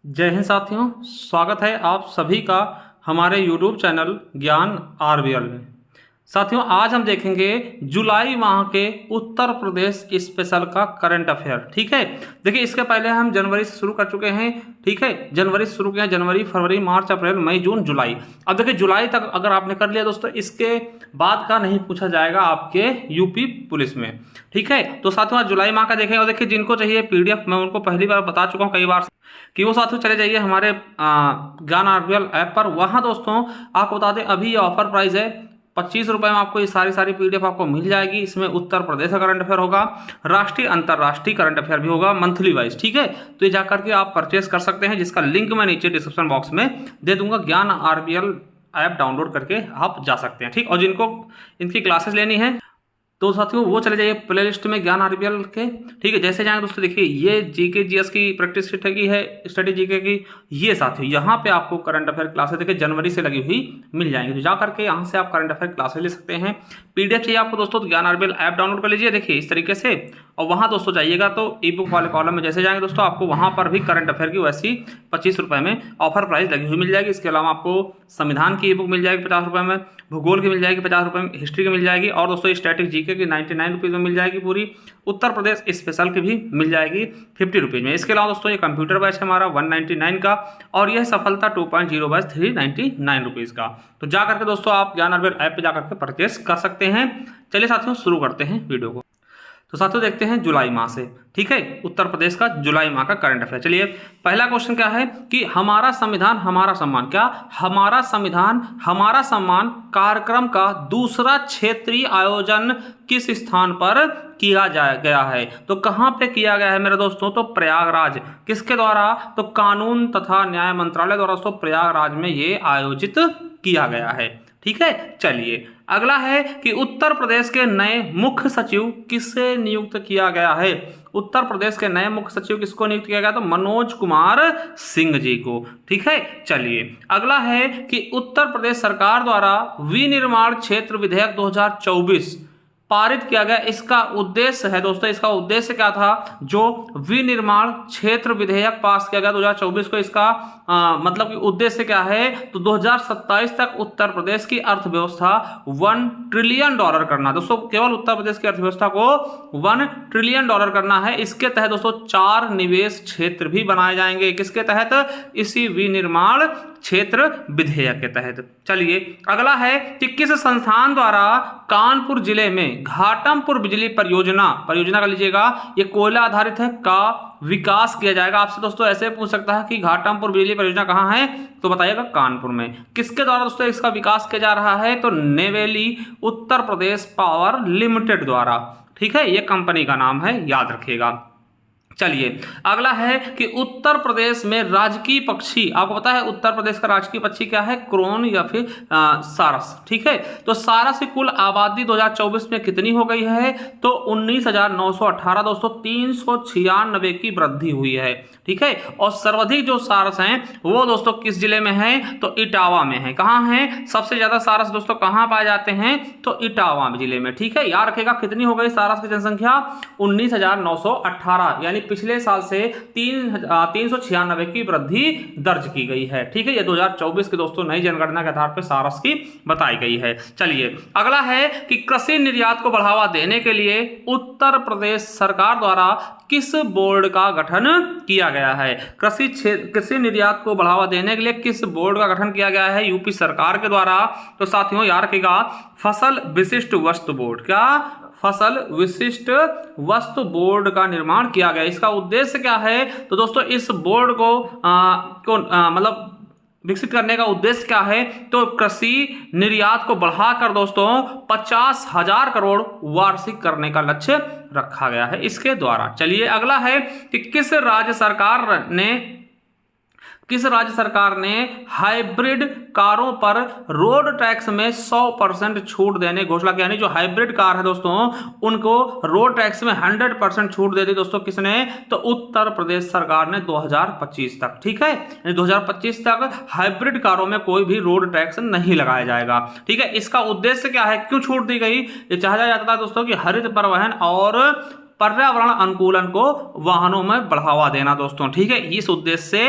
जय हिंद साथियों, स्वागत है आप सभी का हमारे YouTube चैनल ज्ञान आरबीएल में। साथियों, आज हम देखेंगे जुलाई माह के उत्तर प्रदेश स्पेशल का करंट अफेयर। ठीक है, देखिए इसके पहले हम जनवरी से शुरू कर चुके हैं। ठीक है, जनवरी से शुरू किया, जनवरी, फरवरी, मार्च, अप्रैल, मई, जून, जुलाई। अब देखिए जुलाई तक अगर आपने कर लिया दोस्तों, इसके बाद का नहीं पूछा जाएगा आपके यूपी पुलिस में। ठीक है, तो साथियों आज जुलाई माह का देखेंगे। और देखिए जिनको चाहिए PDF, मैं उनको पहली बार बता चुका हूँ कई बार कि वो साथियों चले जाइए हमारे ज्ञान आरबीएल ऐप पर। वहाँ दोस्तों आपको बता दें, अभी ये ऑफर प्राइस है 25 रुपये में आपको ये सारी PDF आपको मिल जाएगी। इसमें उत्तर प्रदेश का करंट अफेयर होगा, राष्ट्रीय अंतर्राष्ट्रीय करंट अफेयर भी होगा मंथली वाइज। ठीक है, तो ये जाकर के आप परचेस कर सकते हैं, जिसका लिंक मैं नीचे डिस्क्रिप्शन बॉक्स में दे दूंगा। ज्ञान आरबीएल ऐप डाउनलोड करके आप जा सकते हैं। ठीक, और जिनको इनकी क्लासेस लेनी है तो साथियों वो चले जाइए प्ले लिस्ट में ज्ञान आरबीएल के। ठीक है, जैसे जाएंगे दोस्तों, देखिए ये जीके जीएस की प्रैक्टिस शीट की है, स्टडी जीके की। ये साथियों यहाँ पे आपको करंट अफेयर क्लासेस देखिए जनवरी से लगी हुई मिल जाएंगी। तो जा करके यहाँ से आप करंट अफेयर क्लासेस ले सकते हैं। PDF चाहिए आपको दोस्तों तो ज्ञान आरबीएल ऐप डाउनलोड कर लीजिए, देखिए इस तरीके से। और वहाँ दोस्तों जाइएगा तो ई बुक वाले कॉलम में जैसे जाएंगे दोस्तों, आपको वहाँ पर भी करंट अफेयर की वैसी 25 रुपये में ऑफर प्राइस लगी हुई मिल जाएगी। इसके अलावा आपको संविधान की ई बुक मिल जाएगी 50 रुपये में, भूगोल की मिल जाएगी 50 रुपये में, हिस्ट्री की मिल जाएगी, और दोस्तों स्टैटिक जीके की 99 रुपीज़ में मिल जाएगी पूरी। उत्तर प्रदेश स्पेशल की भी मिल जाएगी 50 रुपीज़ में। इसके अलावा दोस्तों ये कंप्यूटर बैच है हमारा 199 का, और यह सफलता 2.0 बैच 399 रुपीज़ का। तो जा करके दोस्तों आप ज्ञान आरबीएल ऐप पे जा करके परचेस कर सकते हैं। चलिए साथियों शुरू करते हैं वीडियो को। तो साथियों देखते हैं जुलाई माह से। ठीक है, उत्तर प्रदेश का जुलाई माह का करंट अफेयर। चलिए पहला क्वेश्चन क्या है कि हमारा संविधान हमारा सम्मान, क्या हमारा संविधान हमारा सम्मान कार्यक्रम का दूसरा क्षेत्रीय आयोजन किस स्थान पर किया गया है? तो कहां पे किया गया है मेरे दोस्तों? तो प्रयागराज। किसके द्वारा? तो कानून तथा न्याय मंत्रालय द्वारा दोस्तों प्रयागराज में ये आयोजित किया गया है। ठीक है, चलिए अगला है कि उत्तर प्रदेश के नए मुख्य सचिव किसे नियुक्त किया गया है? उत्तर प्रदेश के नए मुख्य सचिव किसको नियुक्त किया गया? तो मनोज कुमार सिंह जी को। ठीक है, चलिए अगला है कि उत्तर प्रदेश सरकार द्वारा विनिर्माण क्षेत्र विधेयक 2024 पारित किया गया। इसका उद्देश्य है दोस्तों, इसका उद्देश्य क्या था? जो विनिर्माण क्षेत्र विधेयक पास किया गया 2024 को, इसका मतलब कि उद्देश्य क्या है? तो 2027 तक उत्तर प्रदेश की अर्थव्यवस्था $1 ट्रिलियन करना। दोस्तों केवल उत्तर प्रदेश की अर्थव्यवस्था को $1 ट्रिलियन करना है। इसके तहत दोस्तों 4 निवेश क्षेत्र भी बनाए जाएंगे। किसके तहत? इसी विनिर्माण क्षेत्र विधेयक के तहत। चलिए अगला है कि किस संस्थान द्वारा कानपुर जिले में घाटमपुर बिजली परियोजना का लीजिएगा, ये कोयला आधारित है, का विकास किया जाएगा? आपसे दोस्तों ऐसे पूछ सकता है कि घाटमपुर बिजली परियोजना कहाँ है, तो बताइएगा कानपुर में। किसके द्वारा दोस्तों इसका विकास किया जा रहा है? तो नेवेली उत्तर प्रदेश पावर लिमिटेड द्वारा। ठीक है, ये कंपनी का नाम है, याद रखिएगा। चलिए अगला है कि उत्तर प्रदेश में राजकीय पक्षी, आपको पता है उत्तर प्रदेश का राजकीय पक्षी क्या है? क्रोन या फिर सारस। ठीक है, तो सारस की कुल आबादी 2024 में कितनी हो गई है? तो 19,918 दोस्तों, 396 की वृद्धि हुई है। ठीक है, और सर्वाधिक जो सारस हैं वो दोस्तों किस जिले में है? तो इटावा में है। कहाँ है सबसे ज्यादा सारस दोस्तों, कहाँ पाए जाते हैं? तो इटावा जिले में। ठीक है, याद रखेगा कितनी हो गई सारस की जनसंख्या? 19,918, यानी पिछले साल से 396 की वृद्धि दर्ज की गई है। ठीक है, ये 2024 के दोस्तों नई जनगणना के आधार पर सारस की बताई गई है। चलिए अगला है कि कृषि निर्यात को बढ़ावा देने के लिए उत्तर प्रदेश सरकार द्वारा किस बोर्ड का गठन किया गया है? कृषि निर्यात को बढ़ावा देने के लिए किस बोर्ड का गठन किया गया है यूपी सरकार के द्वारा? तो साथियों याद रखिएगा, फसल विशिष्ट वस्तु बोर्ड। क्या? फसल विशिष्ट वस्तु बोर्ड का निर्माण किया गया। इसका उद्देश्य क्या है? तो दोस्तों इस बोर्ड को मतलब विकसित करने का उद्देश्य क्या है? तो कृषि निर्यात को बढ़ाकर दोस्तों 50,000 करोड़ वार्षिक करने का लक्ष्य रखा गया है इसके द्वारा। चलिए अगला है कि किस राज्य सरकार ने हाइब्रिड कारों पर रोड टैक्स में 100% छूट देने घोषणा की? यानी जो हाइब्रिड कार है दोस्तों उनको रोड टैक्स में 100% छूट दे दी दोस्तों। किसने? तो उत्तर प्रदेश सरकार ने 2025 तक। ठीक है, 2025 तक हाइब्रिड कारों में कोई भी रोड टैक्स नहीं लगाया जाएगा। ठीक है, इसका उद्देश्य क्या है? क्यों छूट दी गई? ये चाहा जाता था दोस्तों कि हरित परिवहन और पर्यावरण अनुकूलन को वाहनों में बढ़ावा देना दोस्तों। ठीक है, इस उद्देश्य से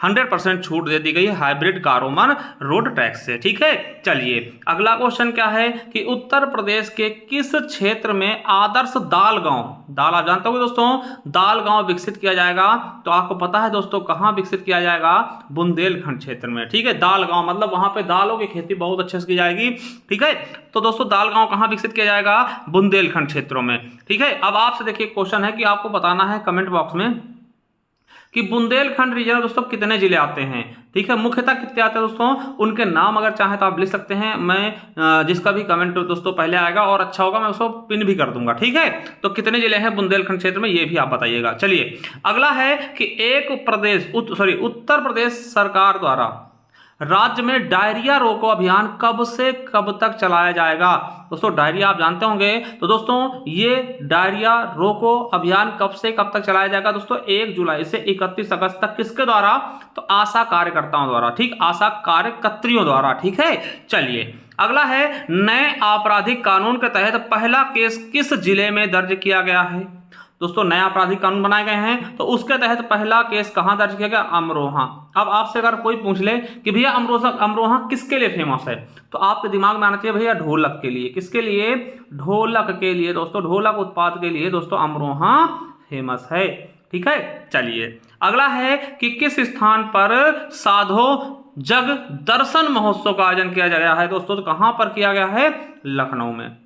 100% छूट दे दी गई है हाइब्रिड कारों पर रोड टैक्स से। ठीक है, चलिए अगला क्वेश्चन क्या है कि उत्तर प्रदेश के किस क्षेत्र में आदर्श दाल गांव, दाल आप जानते होंगे दोस्तों, दाल गांव विकसित किया जाएगा। तो आपको पता है दोस्तों कहां विकसित किया जाएगा? बुंदेलखंड क्षेत्र में। ठीक है, दाल गांव मतलब वहां पे दालों की खेती बहुत अच्छे से की जाएगी। ठीक है, तो दोस्तों दाल गांव कहां विकसित किया जाएगा? बुंदेलखंड क्षेत्रों में। ठीक है, अब आपसे देखिए क्वेश्चन है कि आपको बताना है कमेंट बॉक्स में कि बुंदेलखंड रीजन में दोस्तों कितने जिले आते हैं। ठीक है, मुख्यतः कितने आते हैं दोस्तों, उनके नाम अगर चाहे तो आप लिख सकते हैं। मैं जिसका भी कमेंट दोस्तों पहले आएगा और अच्छा होगा मैं उसको पिन भी कर दूंगा। ठीक है, तो कितने जिले हैं बुंदेलखंड क्षेत्र में ये भी आप बताइएगा। चलिए अगला है कि एक प्रदेश उत्तर प्रदेश सरकार द्वारा राज्य में डायरिया रोको अभियान कब से कब तक चलाया जाएगा? दोस्तों डायरिया आप जानते होंगे, तो दोस्तों ये डायरिया रोको अभियान कब से कब तक चलाया जाएगा? दोस्तों 1 जुलाई से 31 अगस्त तक। किसके द्वारा? तो आशा कार्यकर्ताओं द्वारा। ठीक, आशा कार्यकर्त्रियों द्वारा। ठीक है, चलिए अगला है नए आपराधिक कानून के तहत पहला केस किस जिले में दर्ज किया गया है? दोस्तों नया आपराधिक कानून बनाए गए हैं तो उसके तहत पहला केस कहां दर्ज किया गया? अमरोहा। अब आपसे अगर कोई पूछ ले कि भैया अमरोहा किसके लिए फेमस है, तो आपके दिमाग में आना चाहिए भैया ढोलक के लिए। किसके लिए? ढोलक के लिए दोस्तों, ढोलक उत्पाद के लिए दोस्तों अमरोहा फेमस है। ठीक है, चलिए अगला है कि किस स्थान पर साधो जग दर्शन महोत्सव का आयोजन किया गया है? दोस्तों तो कहां पर किया गया है? लखनऊ में।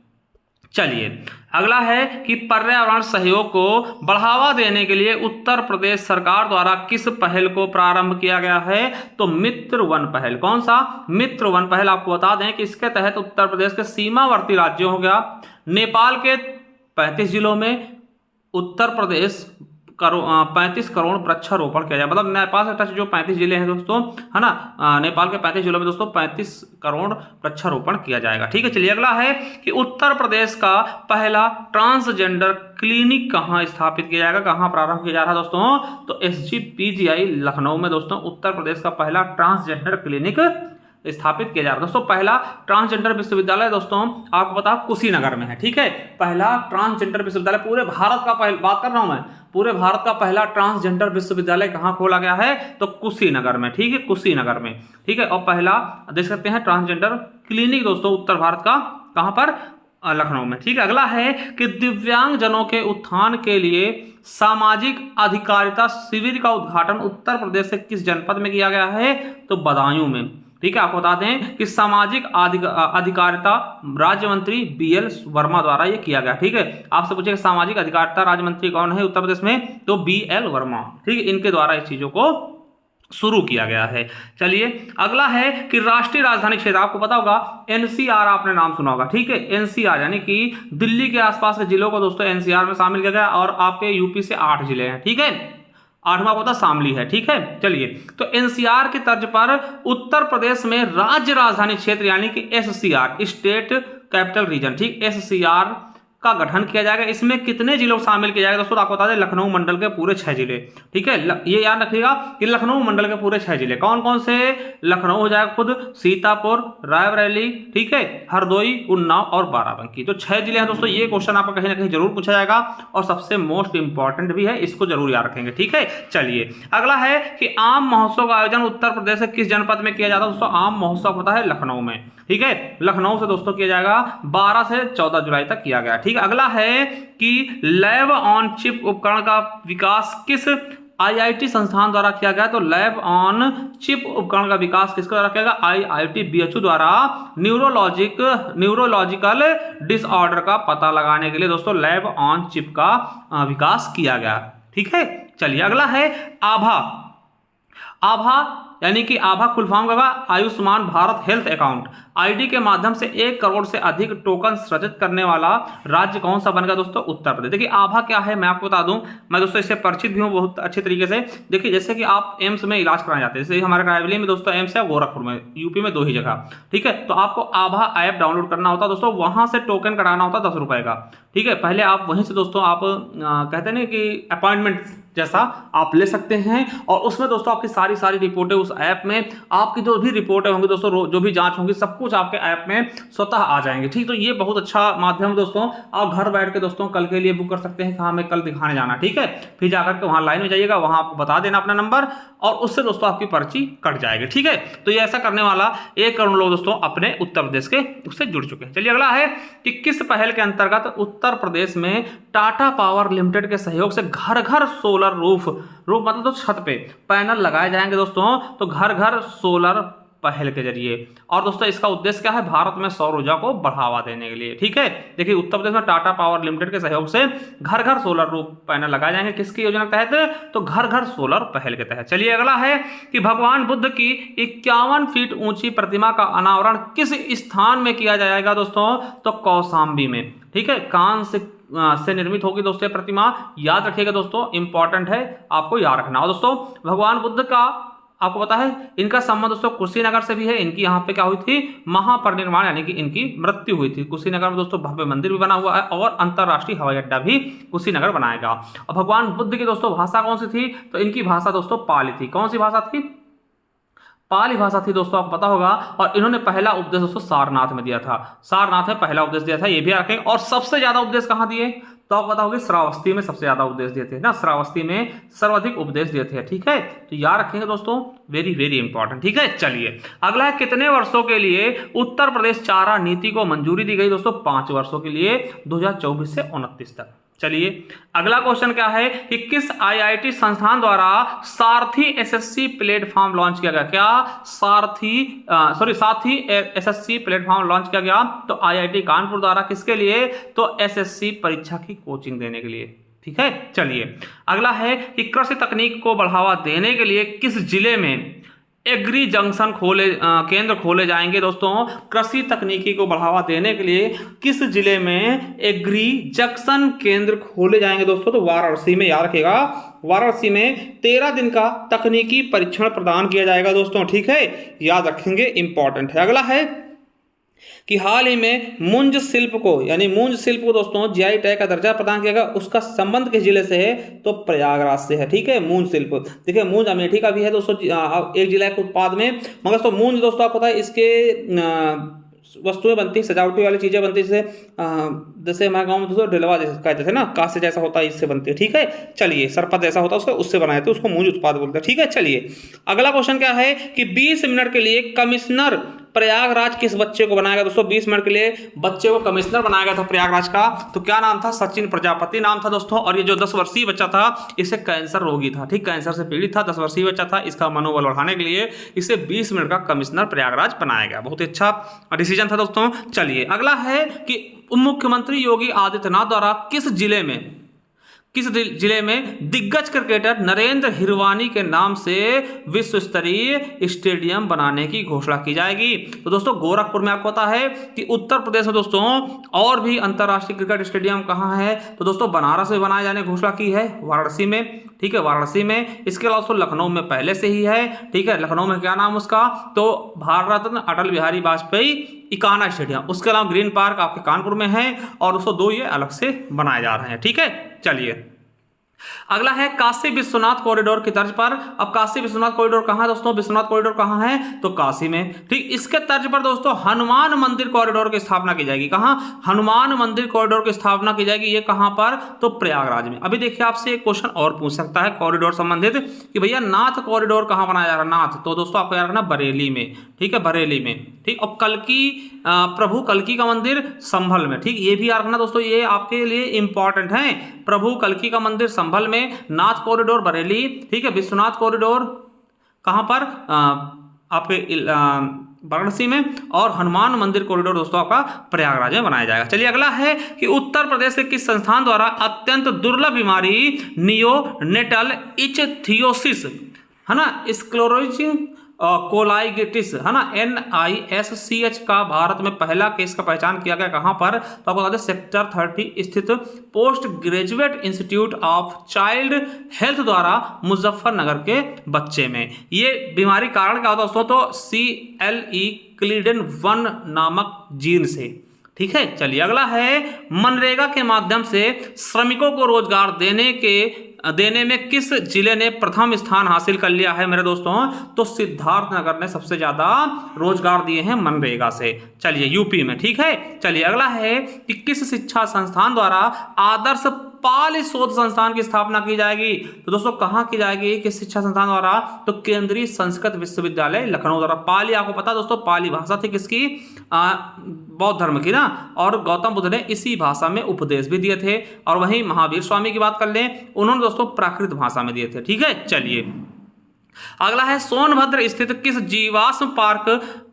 चलिए अगला है कि पर्यावरण सहयोग को बढ़ावा देने के लिए उत्तर प्रदेश सरकार द्वारा किस पहल को प्रारंभ किया गया है? तो मित्र वन पहल। कौन सा? मित्र वन पहल। आपको बता दें कि इसके तहत उत्तर प्रदेश के सीमावर्ती राज्यों हो गया नेपाल के 35 जिलों में उत्तर प्रदेश 35 करोड़ वृक्षारोपण किया जाए। मतलब नेपाल से टच जो 35 जिले हैं दोस्तों, है ना, नेपाल के 35 जिलों में दोस्तों 35 करोड़ वृक्षारोपण किया जाएगा। ठीक है, चलिए अगला है कि उत्तर प्रदेश का पहला ट्रांसजेंडर क्लिनिक कहां स्थापित किया जाएगा, कहां प्रारंभ किया जा रहा है दोस्तों? तो SGPGI लखनऊ में दोस्तों उत्तर प्रदेश का पहला ट्रांसजेंडर क्लिनिक स्थापित किया जा रहा है। दोस्तों पहला ट्रांसजेंडर विश्वविद्यालय दोस्तों आपको पता है कुशीनगर में है। ठीक है, पहला ट्रांसजेंडर विश्वविद्यालय पूरे भारत का बात कर रहा हूं मैं, पूरे भारत का पहला ट्रांसजेंडर विश्वविद्यालय कहां खोला गया है? तो कुशीनगर में। ठीक है, कुशीनगर में। ठीक है, और पहला देख सकते हैं ट्रांसजेंडर क्लिनिक दोस्तों उत्तर भारत का कहां पर? लखनऊ में। ठीक है, अगला है कि दिव्यांग जनों के उत्थान के लिए सामाजिक अधिकारिता शिविर का उद्घाटन उत्तर प्रदेश से किस जनपद में किया गया है? तो बदायूं में। ठीक है, आपको बता दें कि सामाजिक अधिकारिता राज्य मंत्री BL वर्मा द्वारा ये किया गया। ठीक है, आपसे पूछे सामाजिक अधिकारिता राज्य मंत्री कौन है उत्तर प्रदेश में? तो BL वर्मा। ठीक है, इनके द्वारा इस चीजों को शुरू किया गया है। चलिए अगला है कि राष्ट्रीय राजधानी क्षेत्र, आपको पता होगा NCR, आपने नाम सुना होगा। ठीक है, NCR यानी कि दिल्ली के आसपास के जिलों को दोस्तों NCR में शामिल किया गया और आपके यूपी से 8 जिले हैं। ठीक है, 8वां पता शामली है। ठीक है, चलिए तो NCR की तर्ज पर उत्तर प्रदेश में राज्य राजधानी क्षेत्र यानी कि SCR स्टेट कैपिटल रीजन, ठीक, SCR का गठन किया जाएगा। इसमें कितने जिलों को शामिल किया जाएगा दोस्तों? आपको बता दें लखनऊ मंडल के पूरे 6 जिले। ठीक है, ये याद रखिएगा कि लखनऊ मंडल के पूरे 6 जिले कौन कौन से? लखनऊ हो जाएगा खुद, सीतापुर, रायबरेली, ठीक है, हरदोई, उन्नाव और बाराबंकी। तो 6 जिले हैं दोस्तों। ये क्वेश्चन आपका कहीं ना कहीं जरूर पूछा जाएगा और सबसे मोस्ट इंपॉर्टेंट भी है, इसको जरूर याद रखेंगे। ठीक है, चलिए अगला है कि आम महोत्सव का आयोजन उत्तर प्रदेश के किस जनपद में किया जाता है दोस्तों? आम महोत्सव होता है लखनऊ में। ठीक है, लखनऊ से दोस्तों किया जाएगा 12 से 14 जुलाई तक किया गया। ठीक है, अगला है कि लैब ऑन चिप उपकरण का विकास किस IIT संस्थान द्वारा किया गया? तो लैब ऑन चिप उपकरण का विकास किसके द्वारा किया गया? IIT BHU द्वारा न्यूरोलॉजिकल डिसऑर्डर का पता लगाने के लिए दोस्तों लैब ऑन चिप का विकास किया गया। ठीक है, चलिए अगला है आभा। आभा यानी कि आभा फुल फॉर्म होगा Ayushman Bharat health account ID के माध्यम से 1 करोड़ से अधिक टोकन सृजित करने वाला राज्य कौन सा बनेगा दोस्तों? उत्तर प्रदेश। देखिए आभा क्या है मैं आपको बता दूं, मैं दोस्तों इससे परिचित भी हूं बहुत अच्छे तरीके से। देखिए जैसे कि आप एम्स में इलाज कराने जाते हैं, जैसे हमारे रायबरेली में दोस्तों एम्स है, गोरखपुर में, यूपी में 2 ही जगह। ठीक है, तो आपको आभा ऐप डाउनलोड करना होता है दोस्तों, वहां से टोकन कराना होता है 10 रुपए का। ठीक है, पहले आप वहीं से दोस्तों आप कहते हैं ना कि अपॉइंटमेंट जैसा आप ले सकते हैं। और उसमें दोस्तों आपकी सारी रिपोर्टें उस ऐप में, आपकी जो भी रिपोर्टें होंगी दोस्तों, जो भी जांच होंगी, सब कुछ आपके ऐप में स्वतः आ जाएंगे। ठीक, तो ये बहुत अच्छा माध्यम है दोस्तों। आप घर बैठ के दोस्तों कल के लिए बुक कर सकते हैं, कहाँ में कल दिखाने जाना। ठीक है, फिर जाकर के वहाँ लाइन में जाइएगा, वहाँ आपको बता देना अपना नंबर, और उससे दोस्तों आपकी पर्ची कट जाएगी। ठीक है, तो ये ऐसा करने वाला 1 करोड़ लोग दोस्तों अपने उत्तर प्रदेश के उससे जुड़ चुके हैं। चलिए अगला है कि किस पहल के अंतर्गत उत्तर प्रदेश में टाटा पावर लिमिटेड के सहयोग से घर घर सोलर रूफ मतलब तो छत पे पैनल लगाए जाएंगे दोस्तों। तो घर घर सोलर पहल के जरिए, और दोस्तों इसका उद्देश्य क्या है, भारत में सौर ऊर्जा को बढ़ावा देने के लिए। ठीक है, देखिए उत्तर प्रदेश में टाटा पावर लिमिटेड के सहयोग से घर घर सोलर रूफ पैनल लगाए जाएंगे। किसकी योजना के तहत, तो घर घर सोलर पहल के तहत। चलिए अगला है कि भगवान बुद्ध की 51 फीट ऊंची प्रतिमा का अनावरण किस स्थान में किया जाएगा दोस्तों, तो कौशाम्बी में। ठीक है, कांस्य से निर्मित होगी दोस्तों प्रतिमा, याद रखिएगा दोस्तों, इंपॉर्टेंट है, आपको याद रखना हो दोस्तों। भगवान बुद्ध का आपको पता है इनका संबंध दोस्तों कुशीनगर से भी है। इनकी यहाँ पे क्या हुई थी, महापरिनिर्वाण यानी कि इनकी मृत्यु हुई थी। कुशीनगर में दोस्तों भव्य मंदिर भी बना हुआ है, और अंतरराष्ट्रीय हवाई अड्डा भी कुशीनगर बनाएगा। और भगवान बुद्ध की दोस्तों भाषा कौन सी थी, तो इनकी भाषा दोस्तों पाली थी। कौन सी भाषा थी, पाली भाषा थी दोस्तों, आपको पता होगा। और इन्होंने पहला उपदेश दोस्तों सारनाथ में दिया था, सारनाथ में पहला उपदेश दिया था, ये भी रखें। और सबसे ज्यादा उपदेश कहाँ दिए, तो आपको पता होगा श्रावस्ती में सबसे ज्यादा उपदेश दिए थे ना, श्रावस्ती में सर्वाधिक उपदेश दिए थे। ठीक है, तो याद रखेंगे दोस्तों, वेरी इंपॉर्टेंट। ठीक है, चलिए अगला है कितने वर्षों के लिए उत्तर प्रदेश चारा नीति को मंजूरी दी गई दोस्तों, 5 वर्षों के लिए, 2024 से 29 तक। चलिए अगला क्वेश्चन क्या है कि किस आईआईटी संस्थान द्वारा सारथी एसएससी प्लेटफॉर्म लॉन्च किया गया, क्या सारथी एसएससी प्लेटफॉर्म लॉन्च किया गया, तो आईआईटी कानपुर द्वारा। किसके लिए, तो एसएससी परीक्षा की कोचिंग देने के लिए। ठीक है, चलिए अगला है कि कृषि तकनीक को बढ़ावा देने के लिए किस जिले में एग्री जंक्शन केंद्र खोले जाएंगे दोस्तों। कृषि तकनीकी को बढ़ावा देने के लिए किस जिले में एग्री जंक्शन केंद्र खोले जाएंगे दोस्तों, तो वाराणसी में। याद रखिएगा, वाराणसी में 13 दिन का तकनीकी परीक्षण प्रदान किया जाएगा दोस्तों। ठीक है, याद रखेंगे, इंपॉर्टेंट है। अगला है कि हाल ही में मुंज शिल्प को दोस्तों जीआई टैग का दर्जा प्रदान किया गया, उसका संबंध किस जिले से है, तो प्रयागराज से है। ठीक है, मुंज शिल्प, देखिए मुंज अमेठी का भी है दोस्तों, एक जिला के उत्पाद में। मगर दोस्तों मुंज दोस्तों आपको पता है इसके वस्तुएं बनती है, सजावटी वाली चीजें बनती है, जैसे हमारे गाँव में दोस्तों ढिलवा जैसे कहते थे ना, कांस्य जैसा होता है, इससे बनती है। ठीक है, चलिए सरपत जैसा होता है उससे बनाए थे, उसको मुंज उत्पाद बोलते हैं। ठीक है, चलिए अगला क्वेश्चन क्या है कि 20 मिनट के लिए कमिश्नर प्रयागराज किस बच्चे को बनाया गया दोस्तों, 20 मिनट के लिए बच्चे को कमिश्नर बनाया गया था प्रयागराज का, तो क्या नाम था, सचिन प्रजापति नाम था दोस्तों। और ये जो 10 वर्षीय बच्चा था, इसे कैंसर रोगी था। ठीक, कैंसर से पीड़ित था, 10 वर्षीय बच्चा था। इसका मनोबल बढ़ाने के लिए इसे 20 मिनट का कमिश्नर प्रयागराज बनाया गया। बहुत ही अच्छा डिसीजन था दोस्तों। चलिए अगला है कि मुख्यमंत्री योगी आदित्यनाथ द्वारा किस जिले में दिग्गज क्रिकेटर नरेंद्र हिरवानी के नाम से विश्व स्तरीय स्टेडियम बनाने की घोषणा की जाएगी, तो दोस्तों गोरखपुर में। आपको पता है कि उत्तर प्रदेश में दोस्तों और भी अंतर्राष्ट्रीय क्रिकेट स्टेडियम कहाँ है, तो दोस्तों बनारस में बनाए जाने की घोषणा की है, वाराणसी में। ठीक है, वाराणसी में। इसके अलावा दोस्तों लखनऊ में पहले से ही है। ठीक है, लखनऊ में क्या नाम उसका, तो भारत रत्न अटल बिहारी वाजपेयी इकाना स्टेडियम। उसके अलावा ग्रीन पार्क आपके कानपुर में है, और उसको 2 ये अलग से बनाए जा रहे हैं। ठीक है, चलिए अगला है काशी विश्वनाथ कॉरिडोर की तर्ज पर। अब काशी विश्वनाथ कॉरिडोर कहाँ है दोस्तों, विश्वनाथ कॉरिडोर कहाँ है, तो काशी में। ठीक, इसके तर्ज पर दोस्तों हनुमान मंदिर कॉरिडोर की स्थापना की जाएगी। कहाँ, हनुमान मंदिर कॉरिडोर की स्थापना की जाएगी, ये कहाँ पर, तो प्रयागराज में। अभी देखिए आपसे एक क्वेश्चन और पूछ सकता है कॉरिडोर संबंधित कि भैया नाथ कॉरिडोर कहाँ बनाया जा रहा है, नाथ, तो दोस्तों आपको याद रखना बरेली में। ठीक है, बरेली में। ठीक, और प्रभु कल्की का मंदिर संभल में। ठीक, ये भी याद रखना दोस्तों, ये आपके लिए इंपॉर्टेंट है। प्रभु कल्की का मंदिर संभल में, नाथ कॉरिडोर बरेली। ठीक है, विश्वनाथ कॉरिडोर कहाँ पर, आपके वाराणसी में, और हनुमान मंदिर कॉरिडोर दोस्तों आपका प्रयागराज में बनाया जाएगा। चलिए अगला है कि उत्तर प्रदेश के किस संस्थान द्वारा अत्यंत दुर्लभ बीमारी नियोनेटल इचथियोसिस है ना, स्क्लेरोसिस कोलाइटिस है ना, NISCH का भारत में पहला केस का पहचान किया गया। कहाँ पर, तो आपको बता दें सेक्टर 30 स्थित post graduate institute of child health द्वारा मुजफ्फरनगर के बच्चे में। ये बीमारी कारण क्या होता है दोस्तों, तो CLE क्लीडेन 1 नामक जीन से। ठीक है, चलिए अगला है मनरेगा के माध्यम से श्रमिकों को रोजगार देने के देने में किस जिले ने प्रथम स्थान हासिल कर लिया है मेरे दोस्तों? तो सिद्धार्थनगर ने सबसे ज्यादा रोजगार दिए हैं मनरेगा से। चलिए यूपी में, ठीक है। चलिए अगला है कि किस शिक्षा संस्थान द्वारा आदर्श पाली शोध संस्थान की स्थापना की जाएगी? तो दोस्तों कहाँ की जाएगी किस शिक्षा संस्थान द्वारा? तो केंद्रीय संस्कृत विश्वविद्यालय लखनऊ द्वारा। पाली आपको पता दोस्तों, पाली भाषा थी किसकी? बौद्ध धर्म की ना, और गौतम बुद्ध ने इसी भाषा में उपदेश भी दिए थे। और वहीं महावीर स्वामी की बात कर लें, उन्होंने दोस्तों प्राकृत भाषा में दिए थे, ठीक है। चलिए अगला है सोनभद्र स्थित किस जीवाश्म पार्क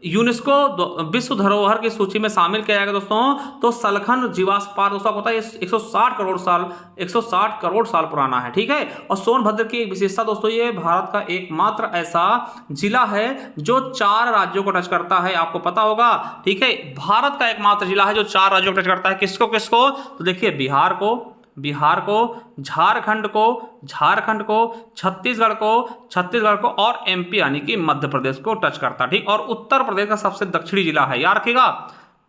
यूनेस्को विश्व धरोहर की सूची में शामिल किया जाएगा दोस्तों? तो सलखन जीवाश्म पार्क दोस्तों आपको पता है 160 करोड़ साल पुराना है, ठीक है। और सोनभद्र की एक विशेषता दोस्तों, ये भारत का एकमात्र ऐसा जिला है जो 4 राज्यों को टच करता है, आपको पता होगा, ठीक है। भारत का एकमात्र जिला है जो 4 राज्यों को टच करता है। किसको किसको? तो देखिए बिहार को, झारखंड को, छत्तीसगढ़ को और एमपी यानी कि मध्य प्रदेश को टच करता है, ठीक। और उत्तर प्रदेश का सबसे दक्षिणी जिला है, याद रखिएगा,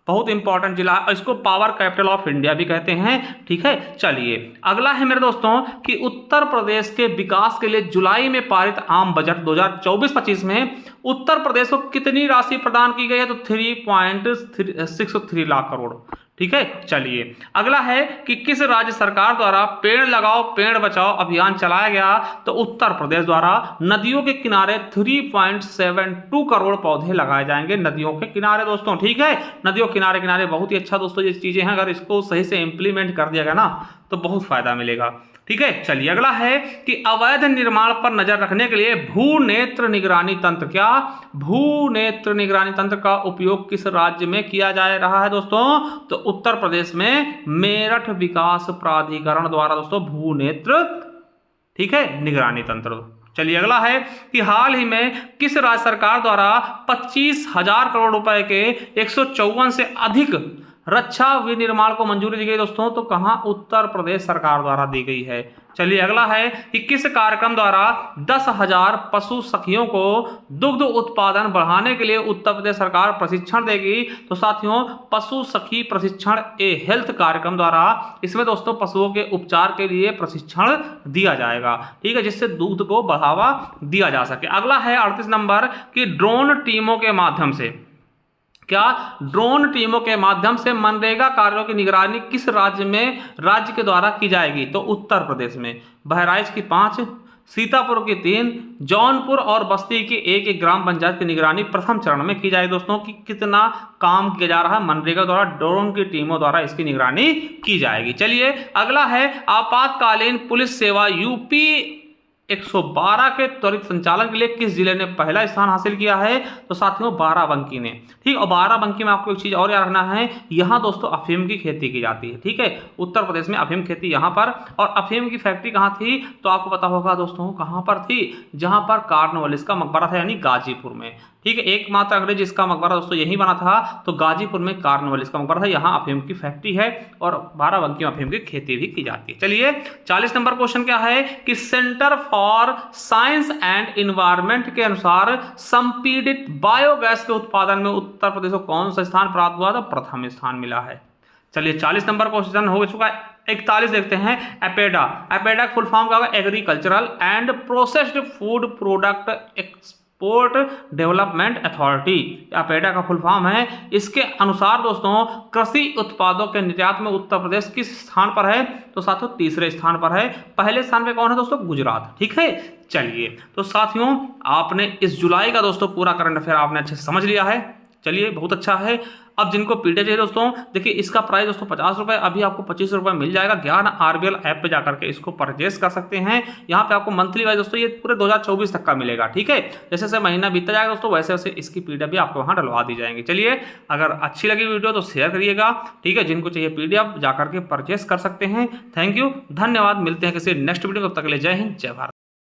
बहुत इंपॉर्टेंट जिला है। इसको पावर कैपिटल ऑफ इंडिया भी कहते हैं, ठीक है। चलिए अगला है मेरे दोस्तों कि उत्तर प्रदेश के विकास के लिए जुलाई में पारित आम बजट 2024-25 में उत्तर प्रदेश को कितनी राशि प्रदान की गई है? तो 3.63 लाख करोड़, ठीक है। चलिए अगला है कि किस राज्य सरकार द्वारा पेड़ लगाओ पेड़ बचाओ अभियान चलाया गया? तो उत्तर प्रदेश द्वारा नदियों के किनारे 3.72 करोड़ पौधे लगाए जाएंगे, नदियों के किनारे दोस्तों, ठीक है। नदियों किनारे किनारे बहुत ही अच्छा दोस्तों ये चीजें हैं, अगर इसको सही से इंप्लीमेंट कर दिया गया ना तो बहुत फायदा मिलेगा, ठीक है। चलिए अगला है कि अवैध निर्माण पर नजर रखने के लिए भूनेत्र निगरानी तंत्र, क्या भूनेत्र निगरानी तंत्र का उपयोग किस राज्य में किया जा रहा है दोस्तों? तो उत्तर प्रदेश में मेरठ विकास प्राधिकरण द्वारा दोस्तों भूनेत्र, ठीक है, निगरानी तंत्र। चलिए अगला है कि हाल ही में किस राज्य सरकार द्वारा 25,000 करोड़ रुपए के 154 से अधिक रक्षा विनिर्माण को मंजूरी दी गई दोस्तों? तो कहां? उत्तर प्रदेश सरकार द्वारा दी गई है। चलिए अगला है कि किस कार्यक्रम द्वारा 10,000 पशु सखियों को दुग्ध उत्पादन बढ़ाने के लिए उत्तर प्रदेश सरकार प्रशिक्षण देगी? तो साथियों पशु सखी प्रशिक्षण ए हेल्थ कार्यक्रम द्वारा इसमें दोस्तों पशुओं के उपचार के लिए प्रशिक्षण दिया जाएगा, ठीक है, जिससे दूध को बढ़ावा दिया जा सके। अगला है 38 नंबर कि ड्रोन टीमों के माध्यम से, क्या ड्रोन टीमों के माध्यम से मनरेगा कार्यों की निगरानी किस राज्य के द्वारा की जाएगी? तो उत्तर प्रदेश में बहराइच की 5, सीतापुर की 3, जौनपुर और बस्ती की एक ग्राम पंचायत की निगरानी प्रथम चरण में की जाएगी दोस्तों। कि कितना काम किया जा रहा है मनरेगा द्वारा, ड्रोन की टीमों द्वारा इसकी निगरानी की जाएगी। चलिए अगला है आपातकालीन पुलिस सेवा यूपी 112 के त्वरित संचालन के लिए किस जिले ने पहला स्थान हासिल किया है? तो साथियों बाराबंकी ने, ठीक। और बाराबंकी में आपको एक चीज और याद रखना है, यहाँ दोस्तों अफीम की खेती की जाती है, ठीक है। उत्तर प्रदेश में अफीम खेती यहाँ पर, और अफीम की फैक्ट्री कहाँ थी? तो आपको पता होगा दोस्तों कहाँ पर थी? जहाँ पर कॉर्नवालिस का मकबरा था, यानी गाजीपुर में, ठीक है। एकमात्र अंग्रेज इसका मकबरा दोस्तों यही बना था, तो गाजीपुर में कॉर्नवालिस का मकबरा था, यहाँ अफीम की फैक्ट्री है और बाराबंकी में अफीम की खेती भी की जाती है। चलिए 40 नंबर क्वेश्चन क्या है कि centre for science and environment के अनुसार संपीड़ित बायोगैस के उत्पादन में उत्तर प्रदेश को कौन सा स्थान प्राप्त हुआ? तो प्रथम स्थान मिला है। चलिए 40 नंबर क्वेश्चन हो चुका है। 41 देखते हैं, एपेडा का फुल फॉर्म क्या होगा? Agricultural and processed food product export development authority, APEDA का फुल फॉर्म है। इसके अनुसार दोस्तों कृषि उत्पादों के निर्यात में उत्तर प्रदेश किस स्थान पर है? तो साथियों तीसरे स्थान पर है। पहले स्थान पे कौन है दोस्तों? गुजरात, ठीक है। चलिए तो साथियों आपने इस जुलाई का दोस्तों पूरा करंट अफेयर आपने अच्छे से समझ लिया है। चलिए बहुत अच्छा है। अब जिनको पीडीएफ चाहिए दोस्तों, देखिए इसका प्राइस दोस्तों 50 रुपये, अभी आपको 25 रुपये मिल जाएगा। ज्ञान आरबीएल ऐप पे जाकर के इसको परचेस कर सकते हैं। यहाँ पे आपको मंथली वाइज दोस्तों ये पूरे 2024 तक का मिलेगा, ठीक है। जैसे जैसे महीना बीतता जाएगा दोस्तों वैसे वैसे इसकी पीडीएफ भी आपको वहाँ डलवा दी जाएंगी। चलिए अगर अच्छी लगी वीडियो तो शेयर करिएगा, ठीक है। जिनको चाहिए पीडीएफ जाकर के परचेस कर सकते हैं। थैंक यू, धन्यवाद। मिलते हैं किसी नेक्स्ट वीडियो, तब तक के लिए जय हिंद, जय भारत।